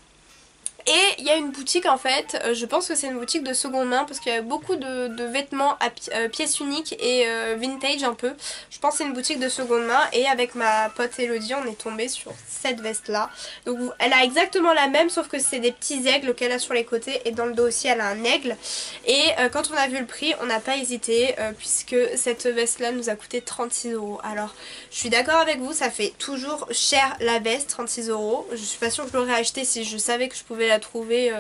Et il y a une boutique en fait, je pense que c'est une boutique de seconde main parce qu'il y a beaucoup de vêtements à pièces uniques et vintage un peu. Je pense que c'est une boutique de seconde main et avec ma pote Elodie on est tombé sur cette veste là. Donc elle a exactement la même sauf que c'est des petits aigles qu'elle a sur les côtés et dans le dos aussi elle a un aigle. Et quand on a vu le prix on n'a pas hésité puisque cette veste là nous a coûté 36 euros. Alors je suis d'accord avec vous, ça fait toujours cher la veste, 36 euros. Je suis pas sûre que je l'aurais acheté si je savais que je pouvais la trouver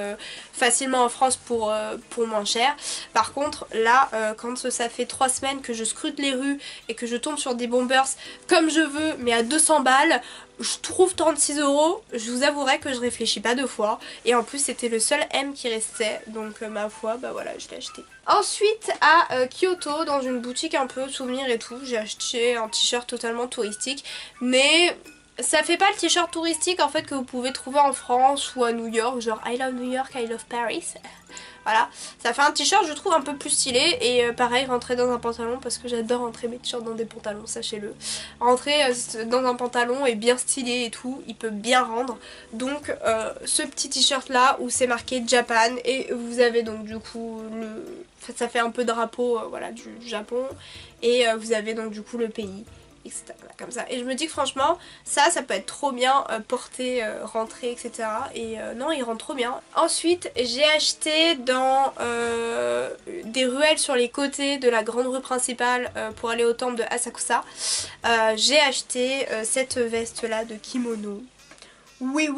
facilement en France pour moins cher. Par contre là quand ça fait 3 semaines que je scrute les rues et que je tombe sur des bombers comme je veux mais à 200 balles, je trouve 36 euros, je vous avouerai que je réfléchis pas 2 fois et en plus c'était le seul M qui restait donc ma foi bah voilà je l'ai acheté. Ensuite à Kyoto dans une boutique un peu souvenir et tout j'ai acheté un t-shirt totalement touristique mais ça fait pas le t-shirt touristique en fait que vous pouvez trouver en France ou à New York, genre I love New York, I love Paris. Voilà, ça fait un t-shirt je trouve un peu plus stylé et pareil rentrer dans un pantalon parce que j'adore rentrer mes t-shirts dans des pantalons, sachez-le. Rentrer dans un pantalon est bien stylé et tout, il peut bien rendre. Donc ce petit t-shirt là où c'est marqué Japan et vous avez donc du coup ça fait un peu drapeau voilà, du Japon et vous avez donc du coup le pays. Voilà, comme ça. Et je me dis que franchement ça peut être trop bien porté, rentré etc. Et non il rentre trop bien. Ensuite j'ai acheté dans des ruelles sur les côtés de la grande rue principale pour aller au temple de Asakusa. J'ai acheté cette veste là de kimono. Oui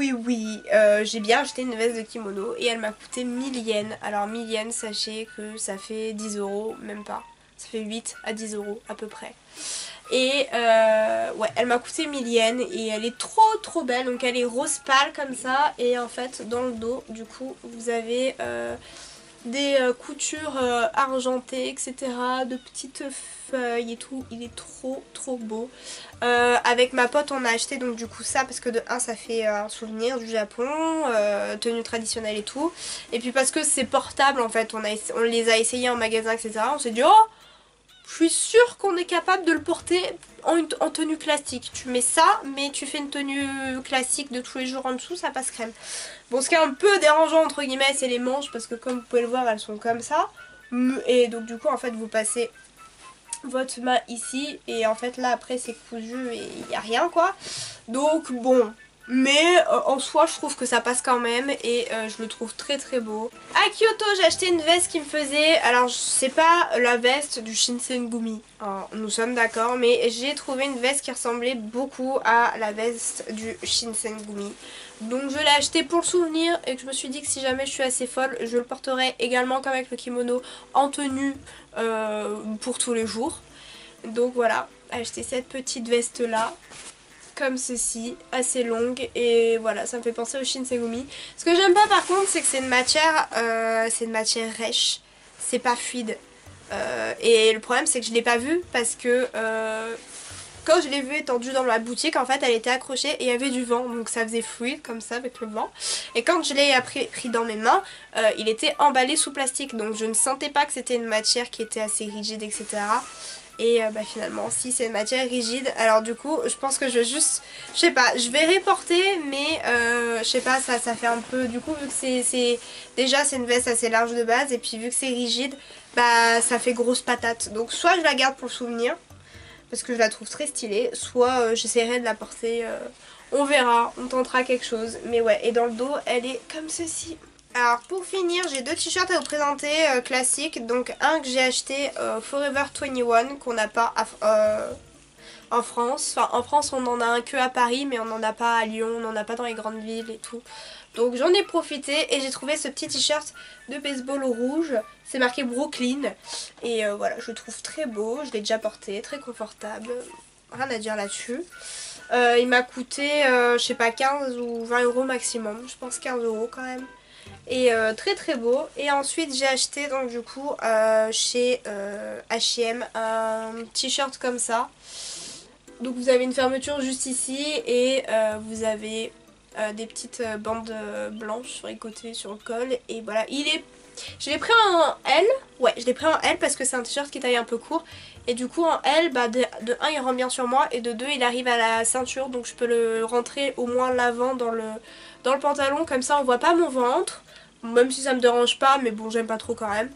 j'ai bien acheté une veste de kimono et elle m'a coûté 1000 yens. Alors 1000 yens sachez que ça fait 10 euros, même pas. Ça fait 8 à 10 euros à peu près. Et ouais elle m'a coûté 1000 yens et elle est trop belle. Donc elle est rose pâle comme ça et en fait dans le dos du coup vous avez des coutures argentées etc. De petites feuilles et tout. Il est trop beau. Avec ma pote on a acheté donc du coup ça parce que de 1 ça fait un souvenir du Japon, tenue traditionnelle et tout. Et puis parce que c'est portable en fait, on les a essayés en magasin etc. On s'est dit oh je suis sûre qu'on est capable de le porter en tenue classique. Tu mets ça, mais tu fais une tenue classique de tous les jours en dessous, ça passe crème. Bon, ce qui est un peu dérangeant entre guillemets, c'est les manches, parce que comme vous pouvez le voir, elles sont comme ça. Et donc du coup, en fait, vous passez votre main ici, et en fait là, après, c'est cousu et il n'y a rien, quoi. Donc bon, Mais en soi je trouve que ça passe quand même et je le trouve très très beau. À Kyoto j'ai acheté une veste qui me faisait, alors c'est pas la veste du Shinsengumi, alors, nous sommes d'accord, mais j'ai trouvé une veste qui ressemblait beaucoup à la veste du Shinsengumi. Donc je l'ai acheté pour le souvenir et que je me suis dit que si jamais je suis assez folle, je le porterai également comme avec le kimono en tenue pour tous les jours. Donc voilà, acheter cette petite veste là. Comme ceci, assez longue et voilà, ça me fait penser au Shinsengumi. Ce que j'aime pas par contre, c'est que c'est une matière rêche, c'est pas fluide. Et le problème c'est que je l'ai pas vu parce que quand je l'ai vue étendue dans la boutique, en fait elle était accrochée et il y avait du vent, donc ça faisait fluide comme ça avec le vent. Et quand je l'ai pris dans mes mains, il était emballé sous plastique, donc je ne sentais pas que c'était une matière qui était assez rigide, etc. Et finalement si c'est une matière rigide, alors du coup je pense que je vais juste, je sais pas, je vais reporter mais je sais pas, ça fait un peu, du coup vu que c'est déjà c'est une veste assez large de base et puis vu que c'est rigide, bah ça fait grosse patate. Donc soit je la garde pour le souvenir parce que je la trouve très stylée, soit j'essaierai de la porter, on verra, on tentera quelque chose. Mais ouais, et dans le dos elle est comme ceci. Alors pour finir, j'ai deux t-shirts à vous présenter classiques. Donc un que j'ai acheté Forever 21 qu'on n'a pas en France. Enfin en France on en a un que à Paris mais on n'en a pas à Lyon, on n'en a pas dans les grandes villes et tout. Donc j'en ai profité et j'ai trouvé ce petit t-shirt de baseball rouge. C'est marqué Brooklyn et voilà, je le trouve très beau, je l'ai déjà porté, très confortable. Rien à dire là-dessus. Il m'a coûté je sais pas 15 ou 20 euros maximum, je pense 15 euros quand même. Et très très beau. Et ensuite j'ai acheté donc du coup chez H&M un t-shirt comme ça. Donc vous avez une fermeture juste ici et vous avez des petites bandes blanches sur les côtés, sur le col. Et voilà, je l'ai pris en L. Ouais, je l'ai pris en L parce que c'est un t-shirt qui taille un peu court. Et du coup en L, bah de 1 il rentre bien sur moi et de 2 il arrive à la ceinture. Donc je peux le rentrer au moins l'avant dans le pantalon. Comme ça on voit pas mon ventre. Même si ça me dérange pas, mais bon j'aime pas trop quand même.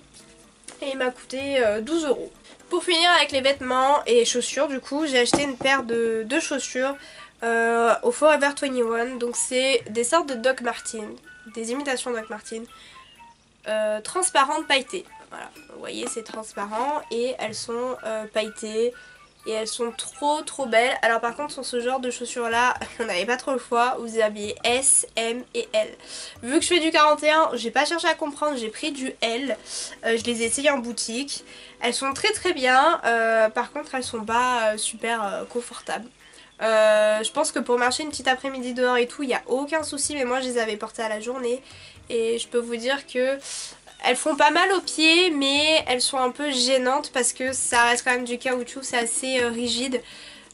Et il m'a coûté 12 euros. Pour finir avec les vêtements et chaussures, du coup j'ai acheté une paire de chaussures au Forever 21. Donc c'est des sortes de Doc Martens, des imitations Doc Martens, transparentes pailletées. Voilà, vous voyez c'est transparent et elles sont pailletées. Et elles sont trop belles. Alors par contre sur ce genre de chaussures là, on n'avait pas trop le choix. Vous aviez S, M et L. Vu que je fais du 41, j'ai pas cherché à comprendre, j'ai pris du L. Je les ai essayées en boutique. Elles sont très bien. Par contre elles sont pas super confortables. Je pense que pour marcher une petite après-midi dehors et tout, il n'y a aucun souci. Mais moi je les avais portées à la journée. Et je peux vous dire que elles font pas mal aux pieds mais elles sont un peu gênantes parce que ça reste quand même du caoutchouc, c'est assez rigide.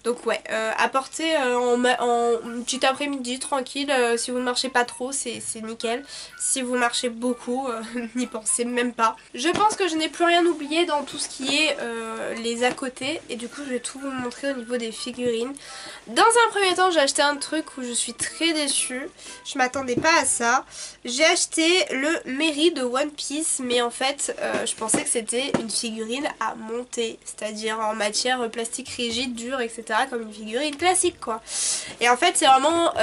Donc ouais, à porter en petit après-midi tranquille, si vous ne marchez pas trop c'est nickel. Si vous marchez beaucoup, n'y pensez même pas. Je pense que je n'ai plus rien oublié dans tout ce qui est les à côté et du coup je vais tout vous montrer au niveau des figurines. Dans un premier temps j'ai acheté un truc où je suis très déçue, je m'attendais pas à ça. J'ai acheté le Mary de One Piece mais en fait je pensais que c'était une figurine à monter, c'est-à-dire en matière plastique rigide, dur, etc. comme une figurine classique quoi. Et en fait c'est vraiment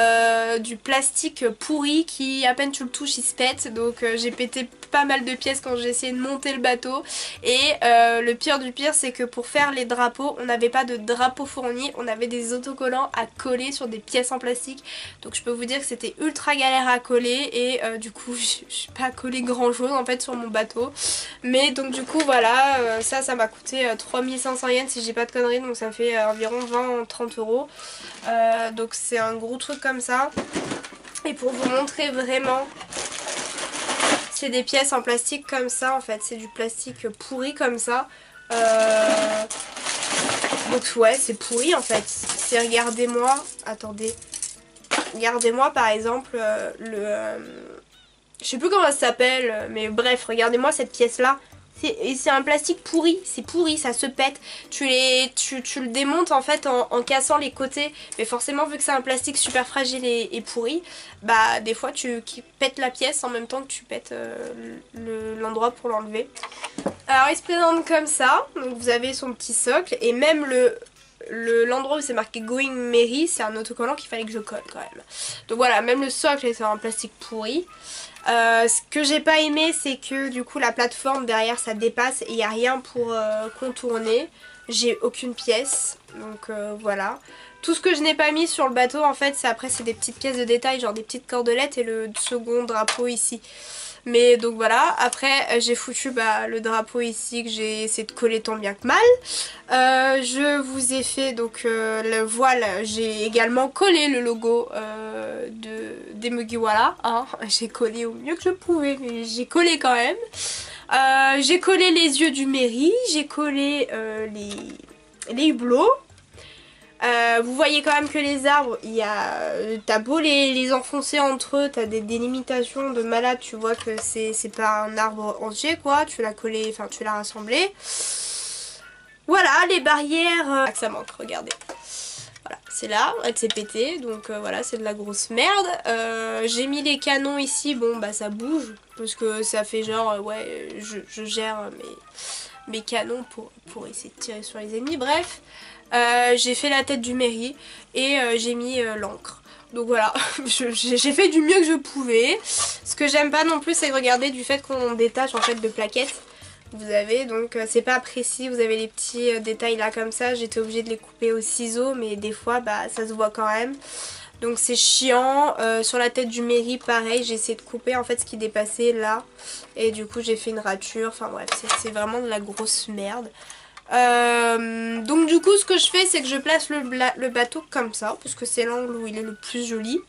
du plastique pourri qui à peine tu le touches il se pète. Donc j'ai pété pas mal de pièces quand j'ai essayé de monter le bateau. Et le pire du pire c'est que pour faire les drapeaux on n'avait pas de drapeau fourni, on avait des autocollants à coller sur des pièces en plastique. Donc je peux vous dire que c'était ultra galère à coller et du coup j'ai pas collé grand chose en fait sur mon bateau. Mais donc du coup voilà, ça m'a coûté 3500 yens si j'ai pas de conneries, donc ça fait environ 20-30 euros. Donc c'est un gros truc comme ça. Et pour vous montrer vraiment, c'est des pièces en plastique comme ça en fait, c'est du plastique pourri comme ça. Donc ouais c'est pourri en fait. C'est, regardez-moi, attendez, regardez-moi par exemple je sais plus comment ça s'appelle, mais bref, regardez-moi cette pièce là. C'est un plastique pourri, c'est pourri, ça se pète. Tu le démontes en fait en cassant les côtés. Mais forcément vu que c'est un plastique super fragile et pourri, bah des fois tu pètes la pièce en même temps que tu pètes l'endroit pour l'enlever. Alors il se présente comme ça, donc vous avez son petit socle et même l'endroit où c'est marqué Going Merry, c'est un autocollant qu'il fallait que je colle quand même. Donc voilà, même le socle est en plastique pourri. Ce que j'ai pas aimé, c'est que du coup la plateforme derrière ça dépasse et il n'y a rien pour contourner. J'ai aucune pièce, donc voilà. Tout ce que je n'ai pas mis sur le bateau en fait, c'est des petites pièces de détail, genre des petites cordelettes et le second drapeau ici. Mais donc voilà, après j'ai foutu le drapeau ici que j'ai essayé de coller tant bien que mal. Je vous ai fait donc le voile, j'ai également collé le logo des Mugiwara. Hein. J'ai collé au mieux que je pouvais, mais j'ai collé quand même. J'ai collé les yeux du Merry, j'ai collé les hublots. Vous voyez quand même que les arbres, t'as beau les enfoncer entre eux, t'as des délimitations de malade, tu vois que c'est pas un arbre entier quoi, tu l'as collé, enfin tu l'as rassemblé. Voilà, les barrières, ça manque, regardez. Voilà, c'est là, elle s'est pétée, donc voilà, c'est de la grosse merde. J'ai mis les canons ici, bon bah ça bouge, parce que ça fait genre, ouais, je gère mes canons pour essayer de tirer sur les ennemis, bref. J'ai fait la tête du Merry et j'ai mis l'encre. Donc voilà, j'ai fait du mieux que je pouvais. Ce que j'aime pas non plus, c'est regarder du fait qu'on détache en fait de plaquettes. Vous avez donc c'est pas précis, vous avez les petits détails là comme ça. J'étais obligée de les couper au ciseau, mais des fois bah ça se voit quand même. Donc c'est chiant. Sur la tête du Merry pareil, j'ai essayé de couper en fait ce qui dépassait là. Et du coup j'ai fait une rature. Enfin bref, c'est vraiment de la grosse merde. Donc du coup ce que je fais c'est que je place le bateau comme ça parce que c'est l'angle où il est le plus joli.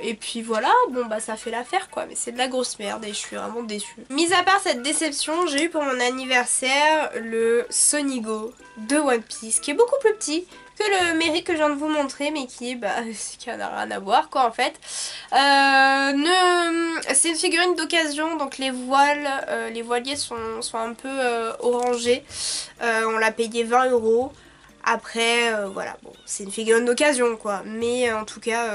Et puis voilà, bon bah ça fait l'affaire quoi, mais c'est de la grosse merde et je suis vraiment déçue. Mis à part cette déception, j'ai eu pour mon anniversaire le Sonigo de One Piece qui est beaucoup plus petit que le Merry que je viens de vous montrer, mais qui n'a rien à voir quoi en fait. C'est une figurine d'occasion, donc les voiles, les voiliers sont un peu orangés. On l'a payé 20 €. Après voilà, bon c'est une figurine d'occasion quoi, mais en tout cas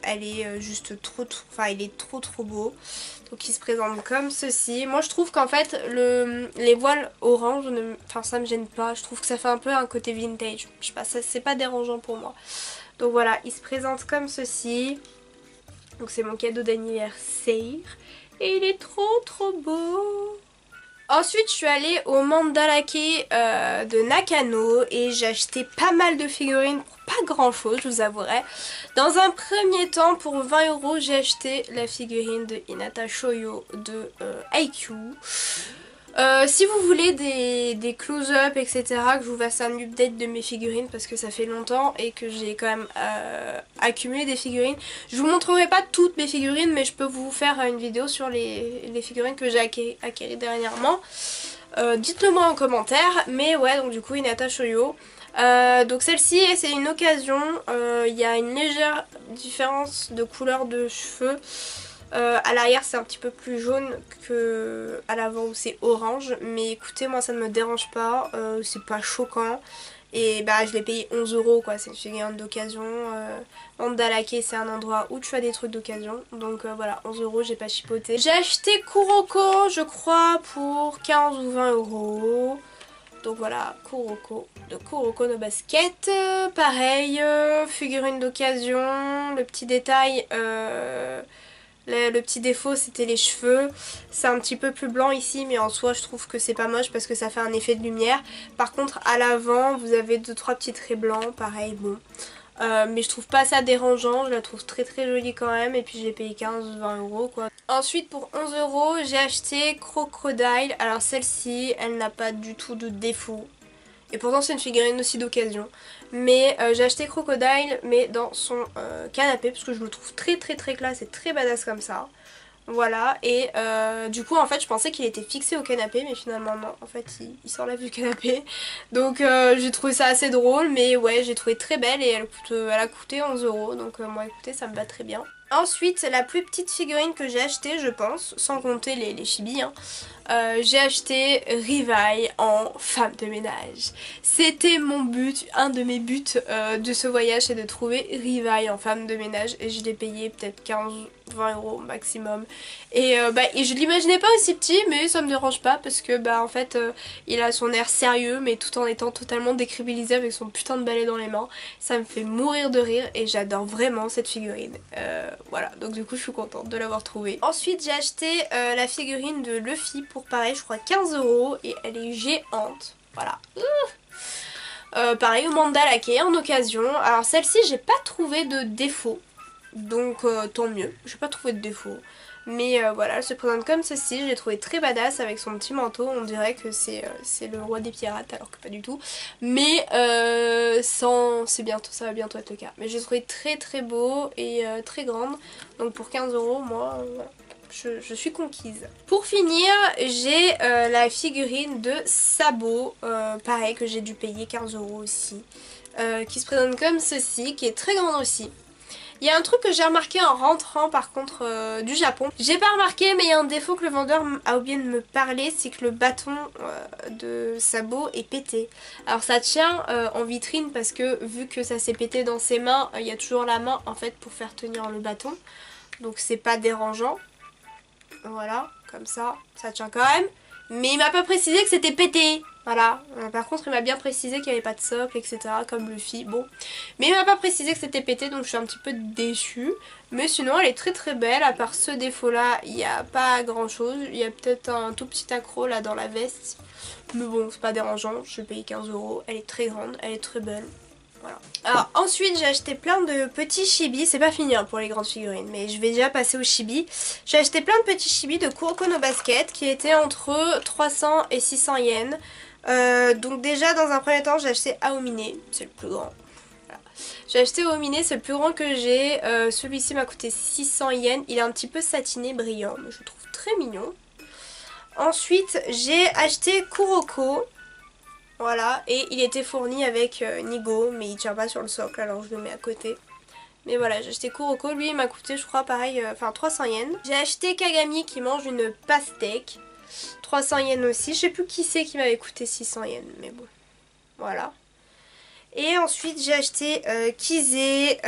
elle est juste trop, enfin il est trop beau. Donc il se présente comme ceci. Moi je trouve qu'en fait les voiles orange, enfin ça me gêne pas, je trouve que ça fait un peu un côté vintage. Je sais pas, c'est pas dérangeant pour moi. Donc voilà, il se présente comme ceci. Donc c'est mon cadeau d'anniversaire et il est trop beau. Ensuite je suis allée au Mandalake de Nakano et j'ai acheté pas mal de figurines pour pas grand chose, je vous avouerai. Dans un premier temps pour 20 € j'ai acheté la figurine de Hinata Shoyo de Haikyuu. Si vous voulez des close-up etc, que je vous fasse un update de mes figurines parce que ça fait longtemps et que j'ai quand même accumulé des figurines. Je vous montrerai pas toutes mes figurines, mais je peux vous faire une vidéo sur les figurines que j'ai acquéries dernièrement. Dites-le moi en commentaire, mais ouais donc du coup Hinata Shoyo. Donc celle-ci c'est une occasion, il y a une légère différence de couleur de cheveux. À l'arrière c'est un petit peu plus jaune que à l'avant où c'est orange, mais écoutez moi ça ne me dérange pas, c'est pas choquant et bah je l'ai payé 11 € quoi, c'est une figurine d'occasion. Mandalake c'est un endroit où tu as des trucs d'occasion, donc voilà 11 €, j'ai pas chipoté. J'ai acheté Kuroko je crois pour 15 ou 20 €. Donc voilà, Kuroko, de Kuroko no Basket, pareil, figurine d'occasion, le petit détail, le petit défaut c'était les cheveux, c'est un petit peu plus blanc ici mais en soi je trouve que c'est pas moche parce que ça fait un effet de lumière. Par contre à l'avant vous avez 2-3 petits traits blancs, pareil bon. Mais je trouve pas ça dérangeant, je la trouve très jolie quand même et puis j'ai payé 15-20 € quoi. Ensuite pour 11 € j'ai acheté Crocodile, alors celle-ci elle n'a pas du tout de défaut. Et pourtant c'est une figurine aussi d'occasion. Mais j'ai acheté Crocodile mais dans son canapé parce que je le trouve très classe et très badass comme ça. Voilà, et du coup en fait je pensais qu'il était fixé au canapé mais finalement non, en fait il s'enlève du canapé. Donc j'ai trouvé ça assez drôle, mais ouais j'ai trouvé très belle et elle a coûté 11 € donc moi écoutez ça me va très bien. Ensuite la plus petite figurine que j'ai achetée je pense, sans compter les chibis hein. j'ai acheté Rivaille en femme de ménage. C'était mon but, un de mes buts de ce voyage, c'est de trouver Rivaille en femme de ménage et je l'ai payé peut-être 15-20 € maximum. Et je l'imaginais pas aussi petit, mais ça me dérange pas parce que en fait il a son air sérieux mais tout en étant totalement décrédibilisé avec son putain de balai dans les mains. Ça me fait mourir de rire et j'adore vraiment cette figurine. Voilà, donc du coup je suis contente de l'avoir trouvée. Ensuite j'ai acheté la figurine de Luffy pour pareil je crois 15 € et elle est géante. Voilà. Pareil au mandala qui est en occasion. Alors celle-ci j'ai pas trouvé de défaut. Donc tant mieux. J'ai pas trouvé de défaut. Mais voilà, elle se présente comme ceci. Je l'ai trouvé très badass avec son petit manteau. On dirait que c'est le roi des pirates alors que pas du tout. Mais ça va bientôt être le cas. Mais je l'ai trouvé très très beau et très grande. Donc pour 15 €, moi, voilà. Je suis conquise. Pour finir, j'ai la figurine de Sabo, pareil que j'ai dû payer 15 € aussi, qui se présente comme ceci, qui est très grande aussi. Il y a un truc que j'ai remarqué en rentrant par contre du Japon. J'ai pas remarqué mais il y a un défaut que le vendeur a oublié de me parler, c'est que le bâton de Sabo est pété. Alors ça tient en vitrine parce que vu que ça s'est pété dans ses mains, il y a toujours la main en fait pour faire tenir le bâton. Donc c'est pas dérangeant. Voilà, comme ça tient quand même. Mais il m'a pas précisé que c'était pété. Voilà, par contre il m'a bien précisé qu'il n'y avait pas de socle, etc. comme Luffy, bon. Mais il m'a pas précisé que c'était pété, donc je suis un petit peu déçue. Mais sinon elle est très très belle, à part ce défaut là, il n'y a pas grand chose. Il y a peut-être un tout petit accroc là dans la veste. Mais bon, c'est pas dérangeant, je paye 15 €, elle est très grande, elle est très belle. Voilà. Alors ensuite j'ai acheté plein de petits chibis, c'est pas fini hein, pour les grandes figurines mais je vais déjà passer aux chibis. J'ai acheté plein de petits chibis de Kuroko no Basket qui étaient entre 300 et 600 yens. Donc déjà dans un premier temps j'ai acheté Aomine, c'est le plus grand. Voilà. J'ai acheté Aomine, c'est le plus grand que j'ai. Celui-ci m'a coûté 600 yens, il est un petit peu satiné, brillant, mais je le trouve très mignon. Ensuite j'ai acheté Kuroko. Voilà, et il était fourni avec Nigo, mais il tient pas sur le socle, alors je le mets à côté. Mais voilà, j'ai acheté Kuroko, lui il m'a coûté je crois pareil, 300 yens. J'ai acheté Kagami qui mange une pastèque, 300 yens aussi. Je sais plus qui c'est qui m'avait coûté 600 yens, mais bon, voilà. Et ensuite j'ai acheté Kizé,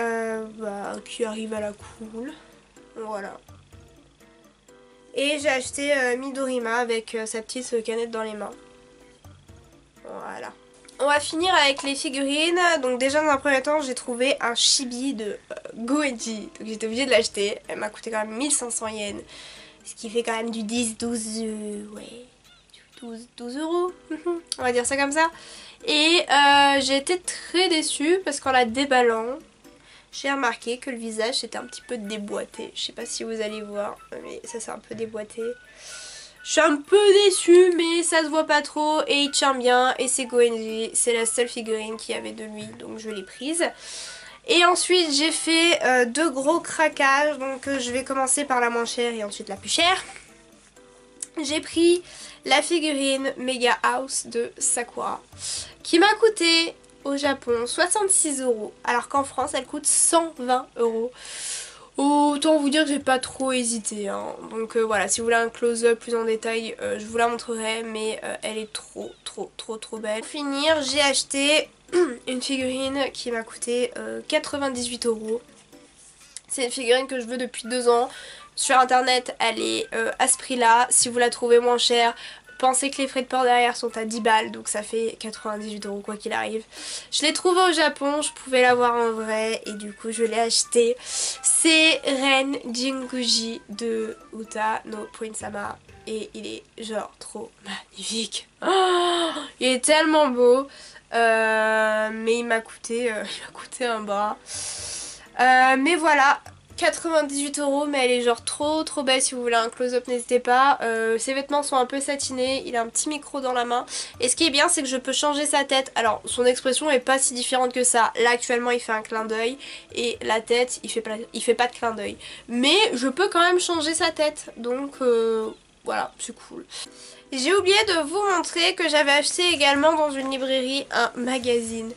qui arrive à la cool, voilà. Et j'ai acheté Midorima avec sa petite canette dans les mains. Voilà. On va finir avec les figurines. Donc déjà dans un premier temps j'ai trouvé un chibi de Goenji. Donc j'étais obligée de l'acheter. Elle m'a coûté quand même 1500 yens. Ce qui fait quand même du 10-12 ouais, 12 €. On va dire ça comme ça. Et j'ai été très déçue parce qu'en la déballant, j'ai remarqué que le visage était un petit peu déboîté. Je sais pas si vous allez voir, mais ça c'est un peu déboîté. Je suis un peu déçue mais ça se voit pas trop et il tient bien et c'est Goenji, c'est la seule figurine qu'il y avait de lui donc je l'ai prise. Et ensuite j'ai fait deux gros craquages, donc je vais commencer par la moins chère et ensuite la plus chère. J'ai pris la figurine Mega House de Sakura qui m'a coûté au Japon 66 € alors qu'en France elle coûte 120 €. Autant vous dire que j'ai pas trop hésité hein. Donc voilà, si vous voulez un close-up plus en détail je vous la montrerai, mais elle est trop belle. Pour finir j'ai acheté une figurine qui m'a coûté 98 €. C'est une figurine que je veux depuis 2 ans. Sur internet elle est à ce prix là. Si vous la trouvez moins chère, pensez que les frais de port derrière sont à 10 balles, donc ça fait 98 € quoi qu'il arrive. Je l'ai trouvé au Japon, je pouvais l'avoir en vrai et du coup je l'ai acheté. C'est Ren Jinguji de Uta no Prince-sama et il est genre trop magnifique. Oh, il est tellement beau, mais il m'a coûté un bras. Mais voilà. 98 € mais elle est genre trop belle. Si vous voulez un close-up n'hésitez pas. Ses vêtements sont un peu satinés, il a un petit micro dans la main et ce qui est bien c'est que je peux changer sa tête. Alors son expression est pas si différente que ça. Là actuellement il fait un clin d'œil et la tête il fait pas de clin d'œil, mais je peux quand même changer sa tête, donc voilà, c'est cool. J'ai oublié de vous montrer que j'avais acheté également dans une librairie un magazine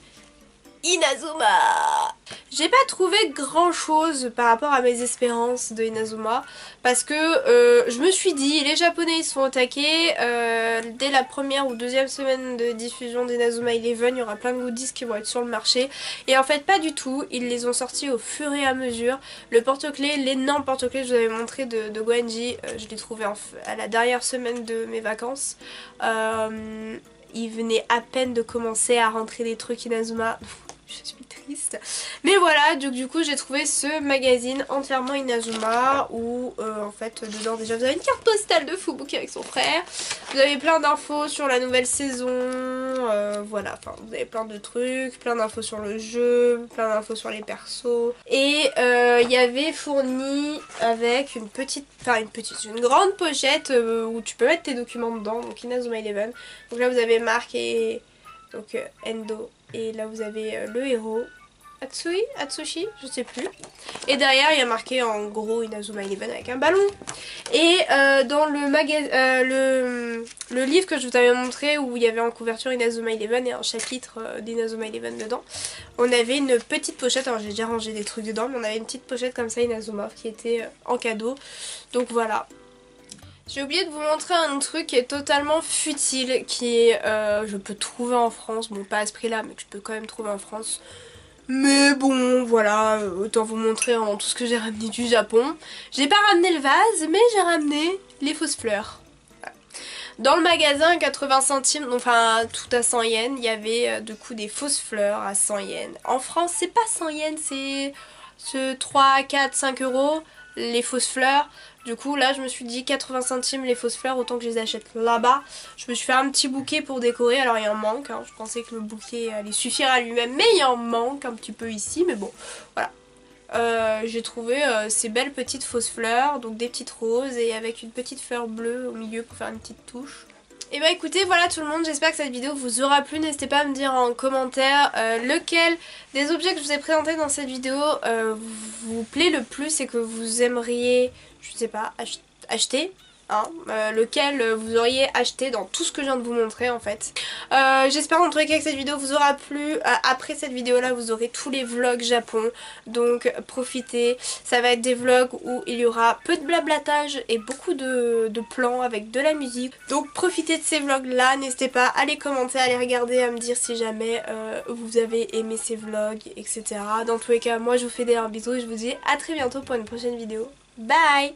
Inazuma. J'ai pas trouvé grand chose par rapport à mes espérances de Inazuma parce que je me suis dit les japonais ils se font attaquer dès la première ou deuxième semaine de diffusion d'Inazuma Eleven, il y aura plein de goodies qui vont être sur le marché et en fait pas du tout, ils les ont sortis au fur et à mesure. Le porte-clés, l'énorme porte-clés que je vous avais montré de Goenji, je l'ai trouvé à la dernière semaine de mes vacances. Il venait à peine de commencer à rentrer des trucs Inazuma. Je suis triste. Mais voilà, du coup j'ai trouvé ce magazine entièrement Inazuma où en fait dedans déjà vous avez une carte postale de Fubuki avec son frère. Vous avez plein d'infos sur la nouvelle saison. Voilà, enfin vous avez plein de trucs, plein d'infos sur le jeu, plein d'infos sur les persos. Et il y avait fourni avec une grande pochette où tu peux mettre tes documents dedans, donc Inazuma Eleven. Donc là vous avez Marc et donc Endo. Et là vous avez le héros, Atsushi, je sais plus. Et derrière il y a marqué en gros Inazuma Eleven avec un ballon. Et dans le livre que je vous avais montré où il y avait en couverture Inazuma Eleven et un chapitre d'Inazuma Eleven dedans, on avait une petite pochette, alors j'ai déjà rangé des trucs dedans, mais on avait une petite pochette comme ça Inazuma qui était en cadeau. Donc voilà. J'ai oublié de vous montrer un truc qui est totalement futile, qui est, je peux trouver en France, bon pas à ce prix là, mais que je peux quand même trouver en France. Mais bon, voilà, autant vous montrer en tout ce que j'ai ramené du Japon. J'ai pas ramené le vase, mais j'ai ramené les fausses fleurs. Voilà. Dans le magasin 80 centimes, enfin tout à 100 yens, il y avait du coup des fausses fleurs à 100 yens. En France, c'est pas 100 yens, c'est 3, 4, 5 euros les fausses fleurs. Du coup là je me suis dit 80 centimes les fausses fleurs, autant que je les achète là-bas. Je me suis fait un petit bouquet pour décorer, alors il en manque, hein. Je pensais que le bouquet allait suffire à lui-même, mais il en manque un petit peu ici, mais bon voilà. J'ai trouvé ces belles petites fausses fleurs, donc des petites roses et avec une petite fleur bleue au milieu pour faire une petite touche. Et bah écoutez, voilà tout le monde, j'espère que cette vidéo vous aura plu. N'hésitez pas à me dire en commentaire lequel des objets que je vous ai présentés dans cette vidéo vous plaît le plus et que vous aimeriez, je sais pas, acheter. Hein, lequel vous auriez acheté dans tout ce que je viens de vous montrer en fait. J'espère en tout cas que cette vidéo vous aura plu. Après cette vidéo là vous aurez tous les vlogs Japon, donc profitez. Ça va être des vlogs où il y aura peu de blablatage et beaucoup de plans avec de la musique. Donc profitez de ces vlogs là, n'hésitez pas à les commenter, à les regarder, à me dire si jamais vous avez aimé ces vlogs, etc. Dans tous les cas moi je vous fais des bisous et je vous dis à très bientôt pour une prochaine vidéo. Bye!